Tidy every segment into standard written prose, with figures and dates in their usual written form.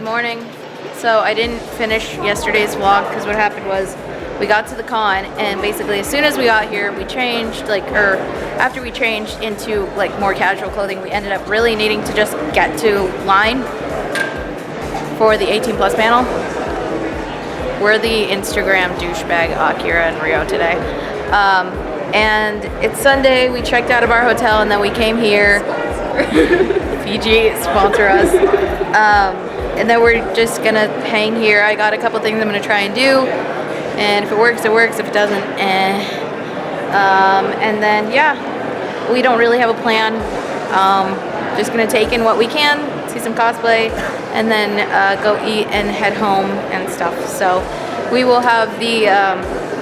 good morning. So I didn't finish yesterday's vlog because what happened was we got to the con and basically as soon as we got here we changed after we changed into like more casual clothing, we ended up really needing to just get to line for the 18 plus panel. We're the Instagram douchebag Akira and Rio today. And it's Sunday, we checked out of our hotel and then we came here. Fiji, sponsor us. And then we're just gonna hang here. I got a couple things I'm gonna try and do. And if it works, it works. If it doesn't, and then yeah, we don't really have a plan. Just gonna take in what we can, see some cosplay, and then go eat and head home and stuff. So we will have the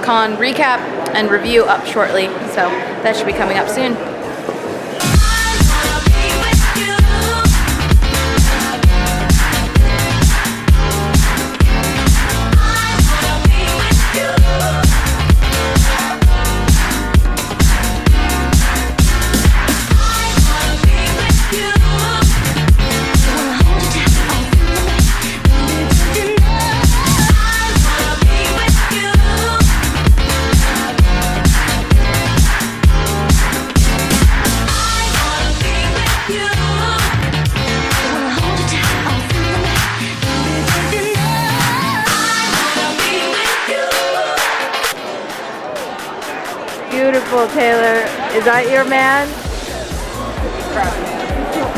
con recap and review up shortly. So that should be coming up soon. Beautiful, Taylor. Is that your man?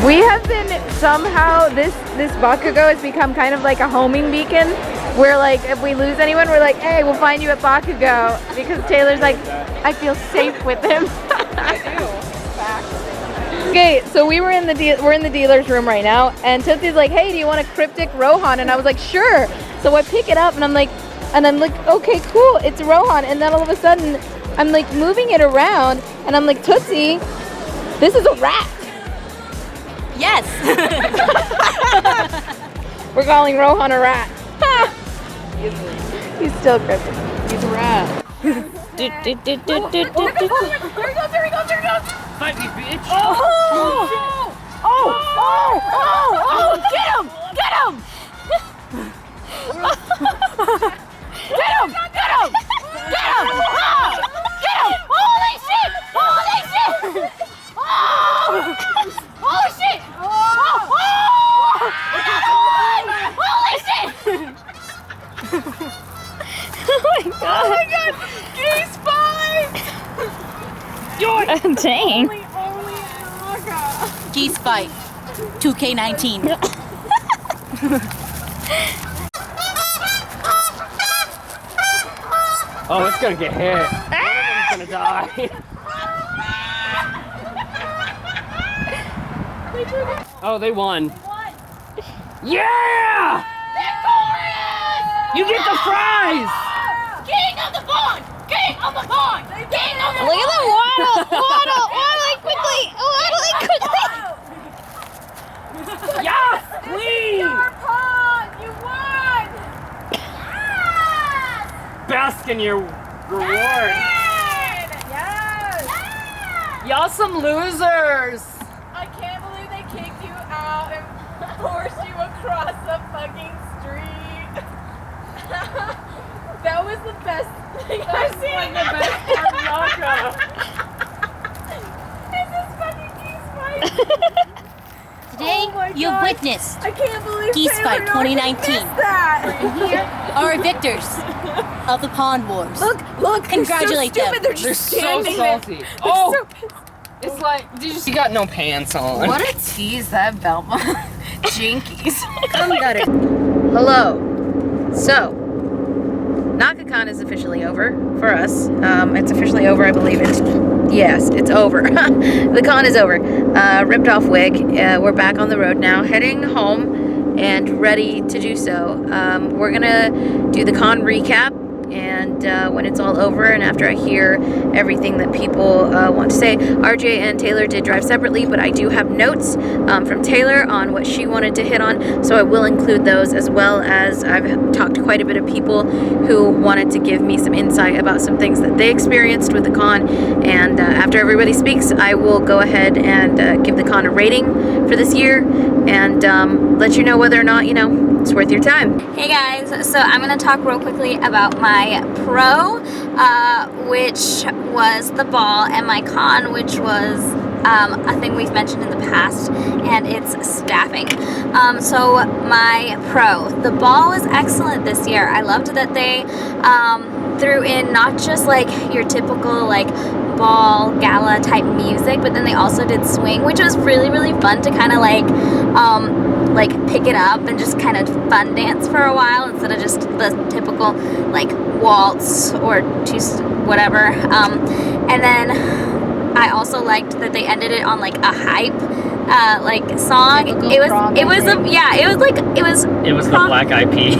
We have been somehow, this Bakugo has become kind of like a homing beacon where like if we lose anyone we're like, hey, we'll find you at Bakugo, because Taylor's like, I feel safe with him. Okay, so we're in the dealer's room right now and Tootsie's like, hey, do you want a cryptic Rohan? And I was like, sure. So I pick it up and I'm like, okay, cool, it's Rohan. And then all of a sudden I'm like moving it around and I'm like, Tootsie, this is a rat. Yes. We're calling Rohan a rat. He's still cryptic. He's a rat. There he goes. Fight me, bitch. Oh, get him. Get him. Holy shit. Holy shit. Oh my god. Gay spike. Dang. Only Naka. Geese fight. 2K19. Oh, it's gonna get hit. It's gonna die. Oh, they won. Yeah! You get the prize! King of the pond! King of the pond! King of the Look at them waddling quickly. Yes! Queen! Your pawn! You won! Bask in your reward. Yes! Y'all some losers! I can't believe they kicked you out and forced you across the fucking street. That was the best thing I've seen. Like the best part of Naka. This is fucking geese fight. Today, Oh my you've God. witnessed I can't believe Geese Taylor Fight Norton 2019. missed that. here are victors of the Pond Wars. Look, Congratulate they're so them. stupid. They're They're just so standing salty. there. Oh! They're so pissed. It's like, you got no pants on. What a tease that Belmont. Jinkies. Come got it. Hello. So, Naka-Kon is officially over for us. It's officially over, I believe it's over. The con is over. Ripped off wig. We're back on the road now, heading home and ready to do so. We're gonna do the con recap, and when it's all over and after I hear everything that people want to say. RJ and Taylor did drive separately, but I do have notes from Taylor on what she wanted to hit on, so I will include those, as well as I've talked to quite a bit of people who wanted to give me some insight about some things that they experienced with the con. And after everybody speaks, I will go ahead and give the con a rating for this year and let you know whether or not, you know, It's worth your time. Hey guys, so I'm going to talk real quickly about my pro, which was the ball, and my con, which was a thing we've mentioned in the past, and it's staffing. So my pro, the ball was excellent this year. I loved that they threw in not just like your typical like ball gala type music, but then they also did swing, which was really, really fun to kind of like pick it up and just kind of fun dance for a while instead of just the typical like waltz or just whatever. And then I also liked that they ended it on like a hype like song. It was the Black Eyed Peas.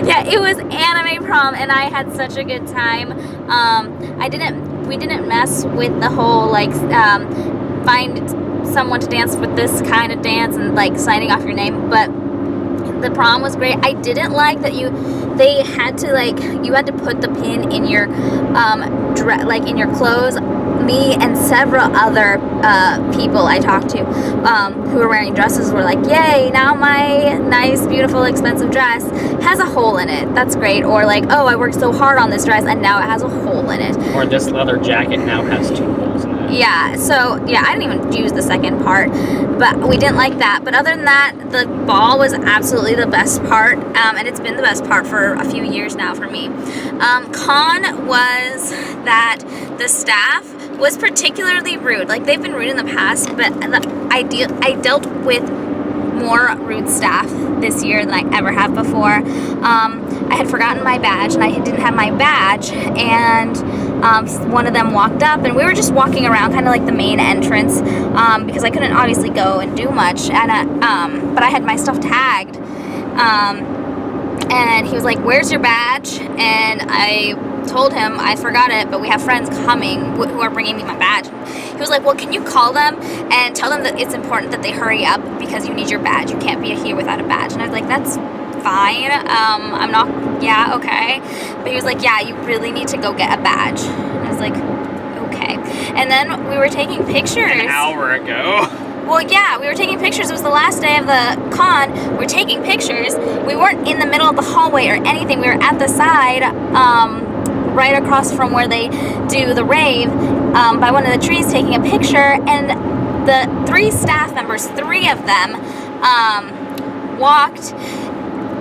yeah, it was anime prom, and I had such a good time. We didn't mess with the whole like find someone to dance with this kind of dance and like signing off your name, but the prom was great. I didn't like that you had to put the pin in your in your clothes. Me and several other people I talked to who were wearing dresses were like, yay, now my nice, beautiful, expensive dress has a hole in it. That's great. Or like, oh, I worked so hard on this dress and now it has a hole in it. Or this leather jacket now has 2 holes in it. Yeah, so yeah, I didn't even use the second part, but we didn't like that. But other than that, the ball was absolutely the best part, and it's been the best part for a few years now for me. Con was that the staff was particularly rude. Like, they've been rude in the past, but I dealt with more rude staff this year than I ever have before. I had forgotten my badge, and I didn't have my badge, and one of them walked up, and we were just walking around kind of like the main entrance, because I couldn't obviously go and do much, and but I had my stuff tagged, and he was like, where's your badge? And I told him I forgot it, but we have friends coming who are bringing me my badge. He was like, well, can you call them and tell them that it's important that they hurry up because you need your badge. You can't be here without a badge. And I was like, that's fine. I'm not, yeah, okay. But he was like, yeah, you really need to go get a badge. And I was like, okay. And then we were taking pictures. An hour ago. Well, yeah, we were taking pictures. It was the last day of the con. We were taking pictures. We weren't in the middle of the hallway or anything. We were at the side, right across from where they do the rave, by one of the trees, taking a picture, and the 3 staff members, 3 of them, walked,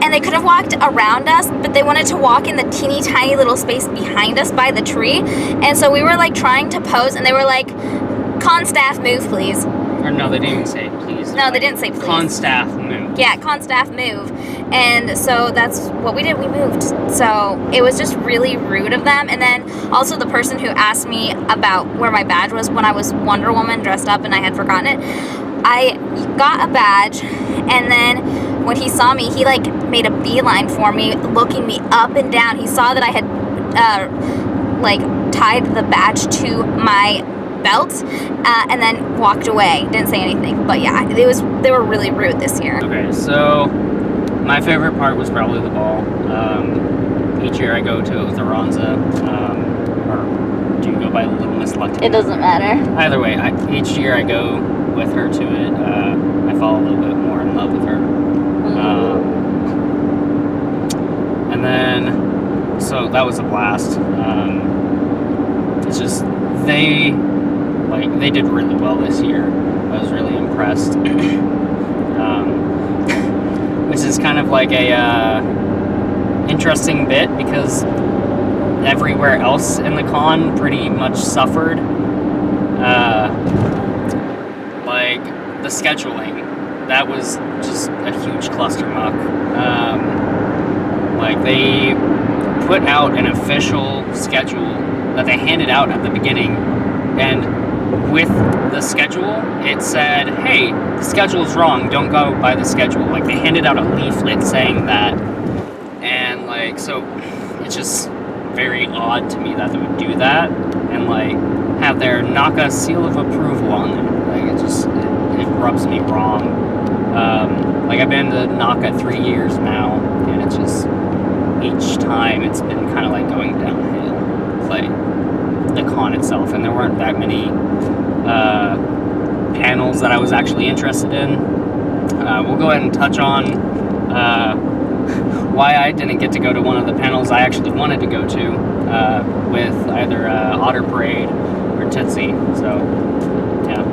and they could have walked around us, but they wanted to walk in the teeny tiny little space behind us by the tree, and so we were like trying to pose, and they were like, con staff, move please. Or no, they didn't even say please. No, they didn't say please. Con staff, move. Yeah, con staff, move. And so that's what we did. We moved. So it was just really rude of them. And then also the person who asked me about where my badge was when I was Wonder Woman dressed up and I had forgotten it. I got a badge, and then when he saw me, he like made a beeline for me, looking me up and down. He saw that I had tied the badge to my belt, and then walked away. Didn't say anything, but yeah, they were really rude this year. Okay, so my favorite part was probably the ball. Each year I go to Utheranza, or do you go by Little Miss Latina? It doesn't matter. Either way, each year I go with her to it. I fall a little bit more in love with her. And then, so that was a blast. It's just, they did really well this year. I was really impressed. Which is kind of like a interesting bit, because everywhere else in the con pretty much suffered. Like the scheduling, that was just a huge clusterfuck. Like they put out an official schedule that they handed out at the beginning, and with the schedule, it said, hey, the schedule's wrong, don't go by the schedule. Like, they handed out a leaflet saying that, and, like, so, it's just very odd to me that they would do that, and, like, have their Naka seal of approval on it. Like, it rubs me wrong. Like, I've been to Naka 3 years now, and it's just, each time it's been kind of, like, going downhill. Like, the con itself, and there weren't that many panels that I was actually interested in. We'll go ahead and touch on why I didn't get to go to one of the panels I actually wanted to go to with either Otter Parade or Tootsie. So, yeah.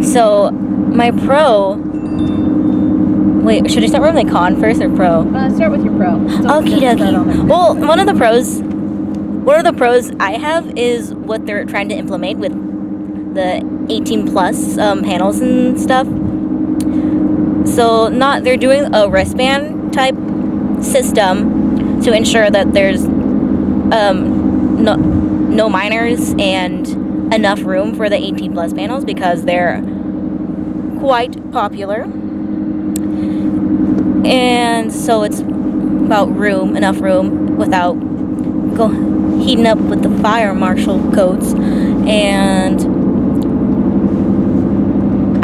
So, my pro. Wait, should I start with my con first or pro? Start with your pro. Okie dokie. Well, one of the pros I have is what they're trying to implement with the 18 plus panels and stuff. So they're doing a wristband type system to ensure that there's no minors and enough room for the 18 plus panels because they're quite popular. And so it's about enough room without heating up with the fire marshal codes. And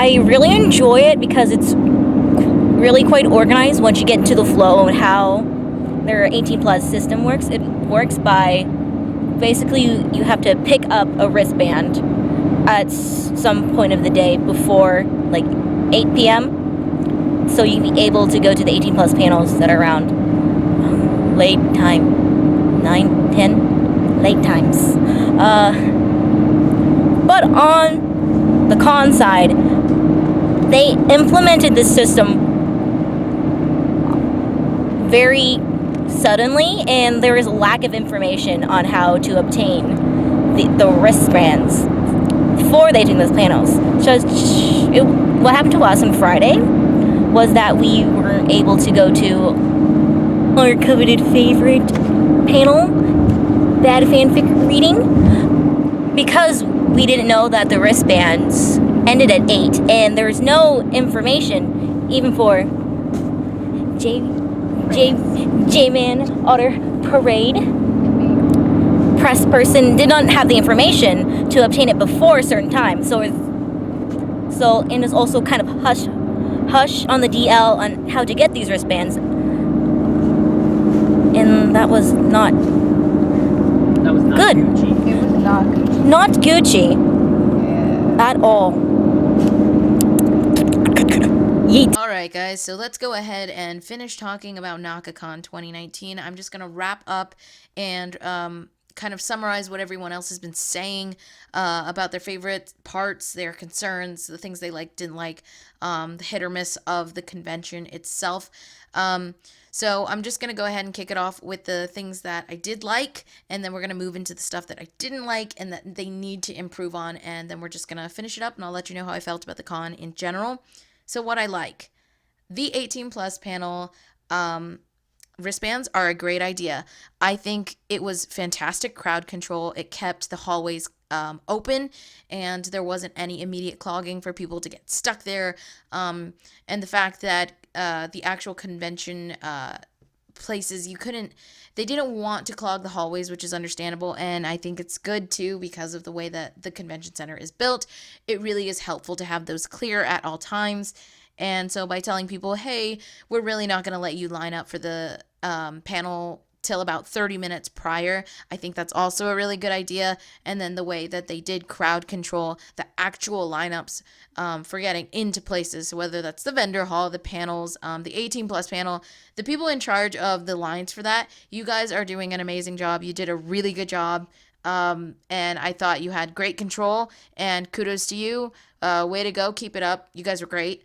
I really enjoy it because it's really quite organized once you get into the flow and how their 18 plus system works. It works by basically you have to pick up a wristband at some point of the day before like 8 p.m. so you can be able to go to the 18 plus panels that are around late time, 9, 10, late times. But on the con side, they implemented this system very suddenly, and there is a lack of information on how to obtain the wristbands for the 18 plus panels. So what happened to us on Friday was that we were able to go to our coveted favorite panel, Bad Fanfic Reading, because we didn't know that the wristbands ended at 8, and there was no information even for J-Man Otter Parade. Press person did not have the information to obtain it before a certain time, and it's also kind of hush on the DL on how to get these wristbands, and that was not good. Gucci. It was not Gucci. Not Gucci at all. Yeet. Alright guys, so let's go ahead and finish talking about Naka-Kon 2019. I'm just going to wrap up and kind of summarize what everyone else has been saying about their favorite parts, their concerns, the things they liked, didn't like, the hit or miss of the convention itself. So I'm just going to go ahead and kick it off with the things that I did like, and then we're going to move into the stuff that I didn't like and that they need to improve on, and then we're just going to finish it up, and I'll let you know how I felt about the con in general. So what I like. The 18 plus panel wristbands are a great idea. I think it was fantastic crowd control. It kept the hallways open, and there wasn't any immediate clogging for people to get stuck there. And the fact that the actual convention places, they didn't want to clog the hallways, which is understandable, and I think it's good too because of the way that the convention center is built. It really is helpful to have those clear at all times. And so by telling people, hey, we're really not going to let you line up for the panel till about 30 minutes prior, I think that's also a really good idea. And then the way that they did crowd control the actual lineups for getting into places, so whether that's the vendor hall, the panels, the 18 plus panel, the people in charge of the lines for that, you guys are doing an amazing job. You did a really good job. And I thought you had great control, and kudos to you. Way to go. Keep it up. You guys were great.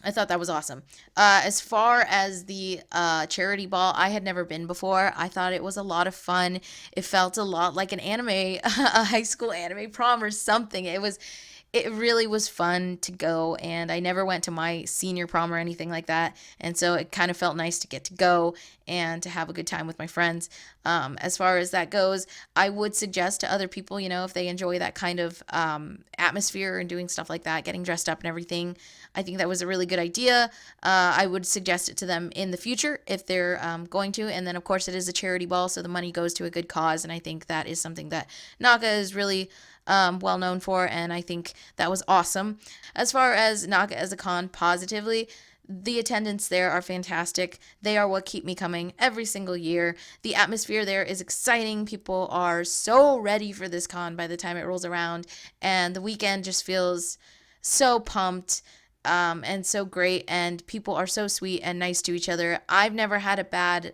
I thought that was awesome. As far as the charity ball, I had never been before. I thought it was a lot of fun. It felt a lot like an anime, a high school anime prom or something. It really was fun to go, and I never went to my senior prom or anything like that, and so it kind of felt nice to get to go and to have a good time with my friends. As far as that goes, I would suggest to other people, if they enjoy that kind of atmosphere and doing stuff like that, getting dressed up and everything, I think that was a really good idea. I would suggest it to them in the future if they're going to, and then of course it is a charity ball, so the money goes to a good cause, and I think that is something that Naka is really well known for, and I think that was awesome. As far as Naka as a con positively, the attendants there are fantastic. They are what keep me coming every single year. The atmosphere there is exciting. People are so ready for this con by the time it rolls around, and the weekend just feels so pumped. and so great, and people are so sweet and nice to each other. I've never had a bad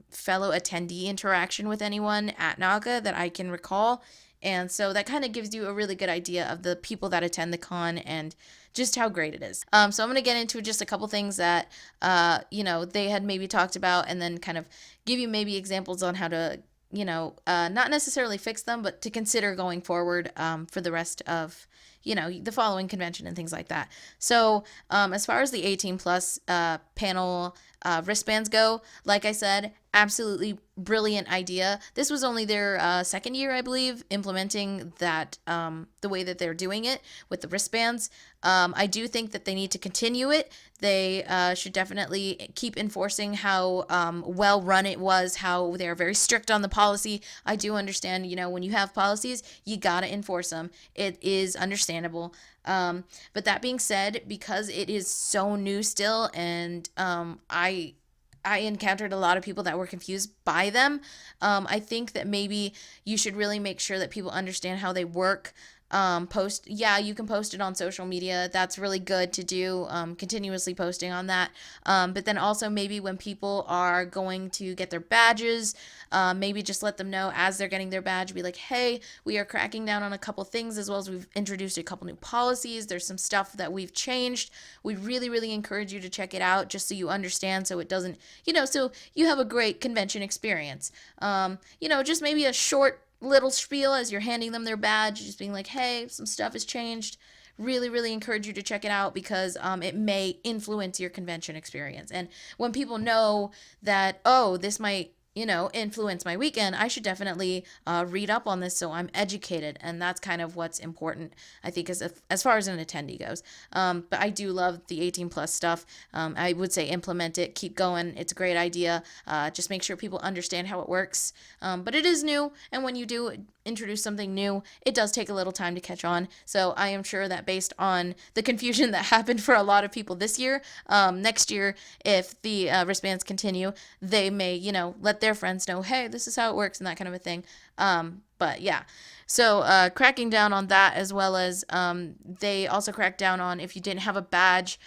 fellow attendee interaction with anyone at Naga that I can recall. And so that kind of gives you a really good idea of the people that attend the con and just how great it is. So I'm going to get into just a couple things that, they had maybe talked about, and then kind of give you maybe examples on how to, not necessarily fix them, but to consider going forward for the rest of, the following convention and things like that. So as far as the 18 plus panel wristbands go, like I said, absolutely brilliant idea. This was only their second year, I believe, implementing that, the way that they're doing it with the wristbands. I do think that they need to continue it. They should definitely keep enforcing how well run it was, how they're very strict on the policy. I do understand, when you have policies, you gotta enforce them. It is understandable. But that being said, because it is so new still, and I encountered a lot of people that were confused by them. I think that maybe you should really make sure that people understand how they work. You can post it on social media. That's really good to do, continuously posting on that. But then also maybe when people are going to get their badges, maybe just let them know as they're getting their badge, be like, hey, we are cracking down on a couple things, as well as we've introduced a couple new policies. There's some stuff that we've changed. We really, really encourage you to check it out just so you understand, so it doesn't, so you have a great convention experience. Just maybe a short little spiel as you're handing them their badge, just being like, hey, some stuff has changed. Really, really encourage you to check it out, because it may influence your convention experience. And when people know that, oh, this might, influence my weekend, I should definitely read up on this so I'm educated. And that's kind of what's important, I think, as far as an attendee goes. But I do love the 18 plus stuff. I would say implement it, keep going. It's a great idea. Just make sure people understand how it works. But it is new, and when you do introduce something new, it does take a little time to catch on. So I am sure that based on the confusion that happened for a lot of people this year, next year, if the wristbands continue, they may, let their friends know, hey, this is how it works, and that kind of a thing. But yeah, so cracking down on that, as well as they also cracked down on if you didn't have a badge,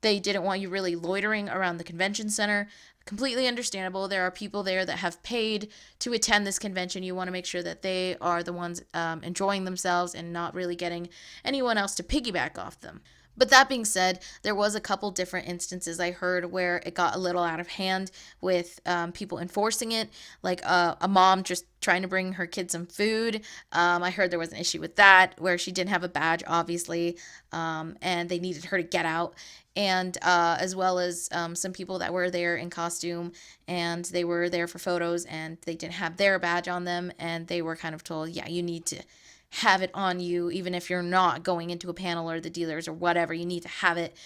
they didn't want you really loitering around the convention center. Completely understandable. There are people there that have paid to attend this convention. You want to make sure that they are the ones enjoying themselves and not really getting anyone else to piggyback off them. But that being said, there was a couple different instances I heard where it got a little out of hand with people enforcing it, like a mom just trying to bring her kid some food. I heard there was an issue with that where she didn't have a badge, obviously, and they needed her to get out. And as well as some people that were there in costume, and they were there for photos, and they didn't have their badge on them, and they were kind of told, yeah, you need to have it on you, even if you're not going into a panel or the dealers or whatever. You need to have it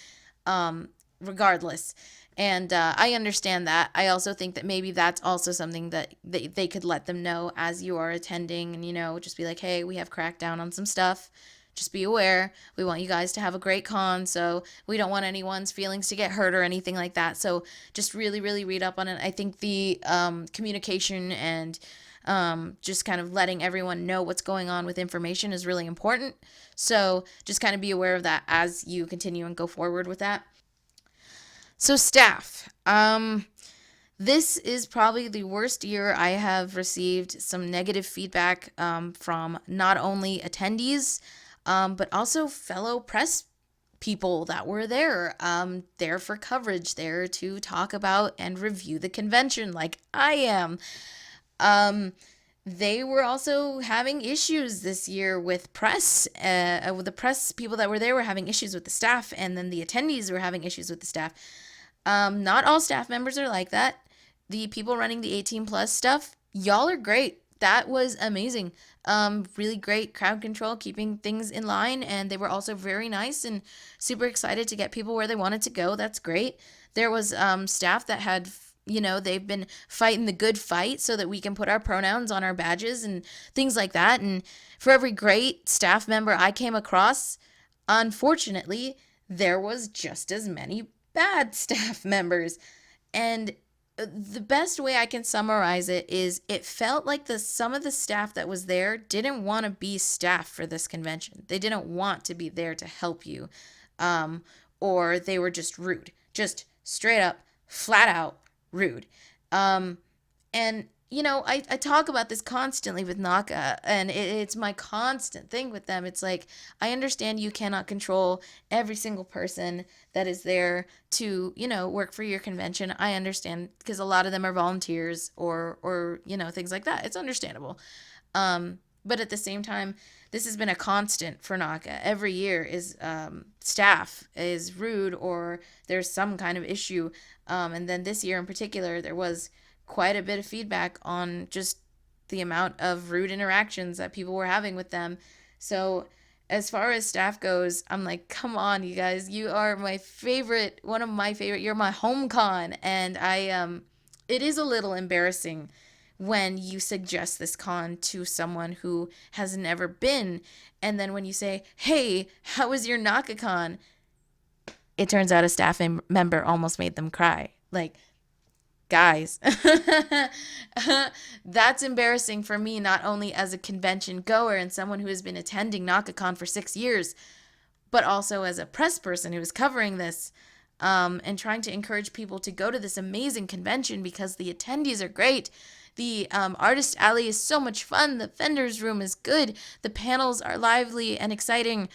regardless. And I understand that. I also think that maybe that's also something that they could let them know as you are attending, and, just be like, hey, we have cracked down on some stuff. Just be aware. We want you guys to have a great con, so we don't want anyone's feelings to get hurt or anything like that. So just really, really read up on it. I think the communication and just kind of letting everyone know what's going on with information is really important. So just kind of be aware of that as you continue and go forward with that. So staff, this is probably the worst year I have received some negative feedback from not only attendees, but also fellow press people that were there for coverage, there to talk about and review the convention like I am. They were also having issues this year with press. With the press people that were there were having issues with the staff, and then the attendees were having issues with the staff. Not all staff members are like that. The people running the 18 plus stuff, y'all are great. That was amazing. Really great crowd control, keeping things in line, and they were also very nice and super excited to get people where they wanted to go. That's great. There was staff that had, they've been fighting the good fight so that we can put our pronouns on our badges and things like that. And for every great staff member I came across, unfortunately, there was just as many bad staff members. And the best way I can summarize it is it felt like some of the staff that was there didn't want to be staff for this convention. They didn't want to be there to help you. or they were just rude, just straight up, flat out rude. And you know, I talk about this constantly with Naka, and it's my constant thing with them. It's like, I understand you cannot control every single person that is there to, you know, work for your convention. I understand, because a lot of them are volunteers or you know, things like that. It's understandable. But at the same time, this has been a constant for Naka. Every year is staff is rude, or there's some kind of issue. And then this year in particular, there was quite a bit of feedback on just the amount of rude interactions that people were having with them. So as far as staff goes, I'm like, come on, you guys, you are my favorite, one of my favorite, you're my home con. And it is a little embarrassing when you suggest this con to someone who has never been. And then when you say, hey, how was your Naka-Kon? It turns out a staff member almost made them cry. Like, guys, that's embarrassing for me, not only as a convention goer and someone who has been attending Naka-Kon for 6 years, but also as a press person who is covering this, and trying to encourage people to go to this amazing convention because the attendees are great. The artist alley is so much fun. The vendor's room is good. The panels are lively and exciting.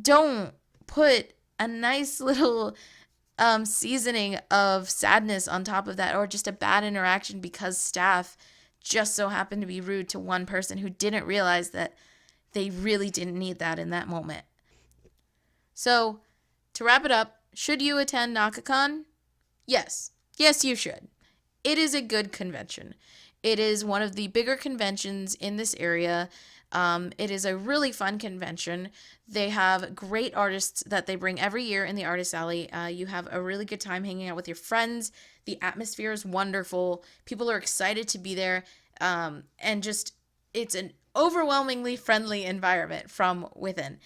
Don't put a nice little seasoning of sadness on top of that, or just a bad interaction because staff just so happened to be rude to one person who didn't realize that they really didn't need that in that moment. So, to wrap it up, should you attend Naka-Kon? Yes. Yes, you should. It is a good convention. It is one of the bigger conventions in this area. It is a really fun convention. They have great artists that they bring every year in the Artist Alley. You have a really good time hanging out with your friends. The atmosphere is wonderful. People are excited to be there. And just, it's an overwhelmingly friendly environment from within.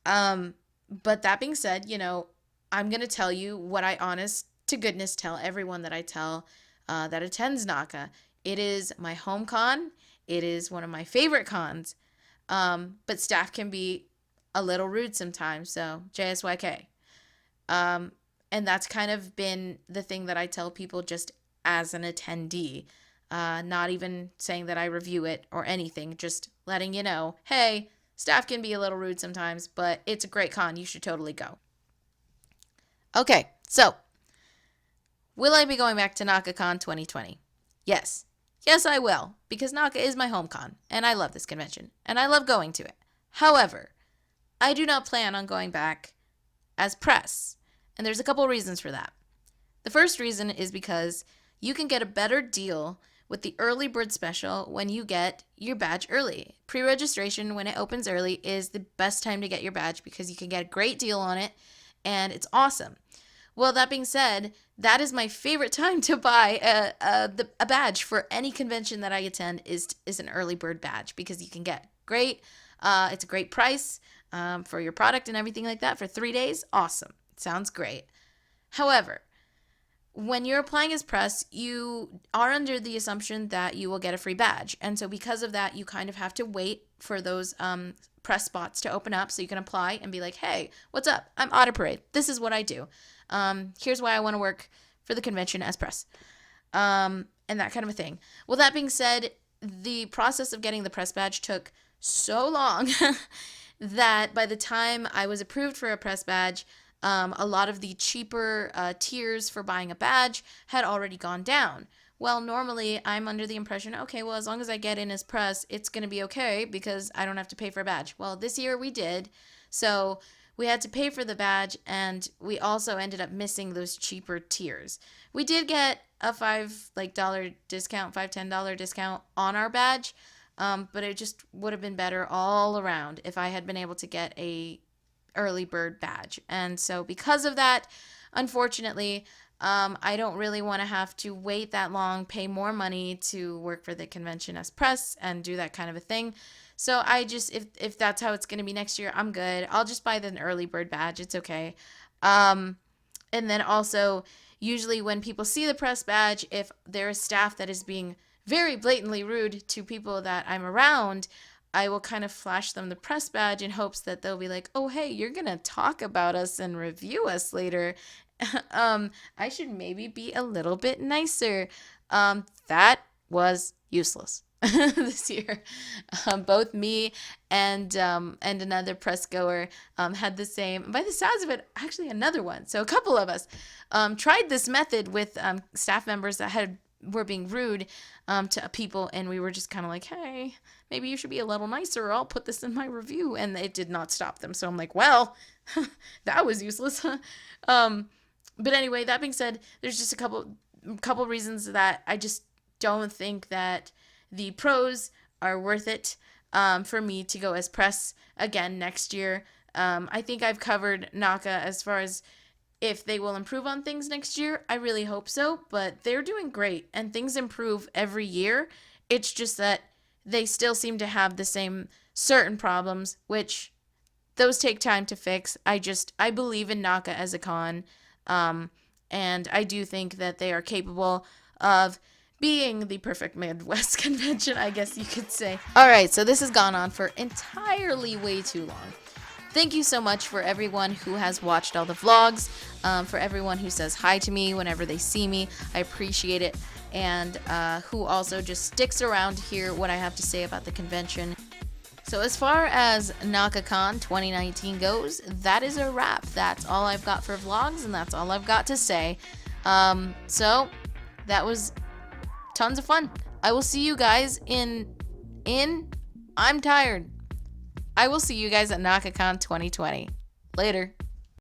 But that being said, you know, I'm going to tell you what I honest to goodness tell everyone that I tell that attends Naka. It is my home con. It is one of my favorite cons. But staff can be a little rude sometimes, so JSYK. And that's kind of been the thing that I tell people just as an attendee. Not even saying that I review it or anything, just letting you know, hey, staff can be a little rude sometimes, but it's a great con. You should totally go. Okay, so will I be going back to Naka-Kon 2020? Yes. Yes, I will, because Naka is my home con, and I love this convention, and I love going to it. However, I do not plan on going back as press, and there's a couple reasons for that. The first reason is because you can get a better deal with the early bird special when you get your badge early. Pre-registration, when it opens early, is the best time to get your badge because you can get a great deal on it, and it's awesome. Well, that being said, that is my favorite time to buy a badge for any convention that I attend is an early bird badge, because you can get great, it's a great price for your product and everything like that for 3 days. Awesome. Sounds great. However, when you're applying as press, you are under the assumption that you will get a free badge. And so because of that, you kind of have to wait for those press spots to open up so you can apply and be like, hey, what's up? I'm Audit Parade. This is what I do. Here's why I want to work for the convention as press. And that kind of a thing. Well, that being said, the process of getting the press badge took so long that by the time I was approved for a press badge, a lot of the cheaper tiers for buying a badge had already gone down. Well, normally I'm under the impression, okay, well, as long as I get in as press, it's going to be okay because I don't have to pay for a badge. Well, this year we did. So we had to pay for the badge, and we also ended up missing those cheaper tiers. We did get a $5 discount, $10 discount on our badge, but it just would have been better all around if I had been able to get a early bird badge. And so because of that, unfortunately, I don't really want to have to wait that long, pay more money to work for the convention as press and do that kind of a thing. So I just, if that's how it's going to be next year, I'm good. I'll just buy the early bird badge. It's okay. And then also, usually when people see the press badge, if there is staff that is being very blatantly rude to people that I'm around, I will kind of flash them the press badge in hopes that they'll be like, oh, hey, you're going to talk about us and review us later. I should maybe be a little bit nicer. That was useless this year. Both me and another press goer had the same. By the sounds of it, actually another one. So a couple of us tried this method with staff members that were being rude to people, and we were just kind of like, hey, maybe you should be a little nicer, or I'll put this in my review. And it did not stop them. So I'm like, well, that was useless. But anyway, that being said, there's just a couple reasons that I just don't think that the pros are worth it for me to go as press again next year. I think I've covered Naka as far as if they will improve on things next year. I really hope so, but they're doing great and things improve every year. It's just that they still seem to have the same certain problems, which those take time to fix. I believe in Naka as a con. And I do think that they are capable of being the perfect Midwest convention, I guess you could say. All right, so this has gone on for entirely way too long. Thank you so much for everyone who has watched all the vlogs, for everyone who says hi to me whenever they see me. I appreciate it. And who also just sticks around to hear what I have to say about the convention. So as far as Naka-Kon 2019 goes, that is a wrap. That's all I've got for vlogs, and that's all I've got to say. So that was tons of fun. I will see you guys I'm tired. I will see you guys at Naka-Kon 2020. Later.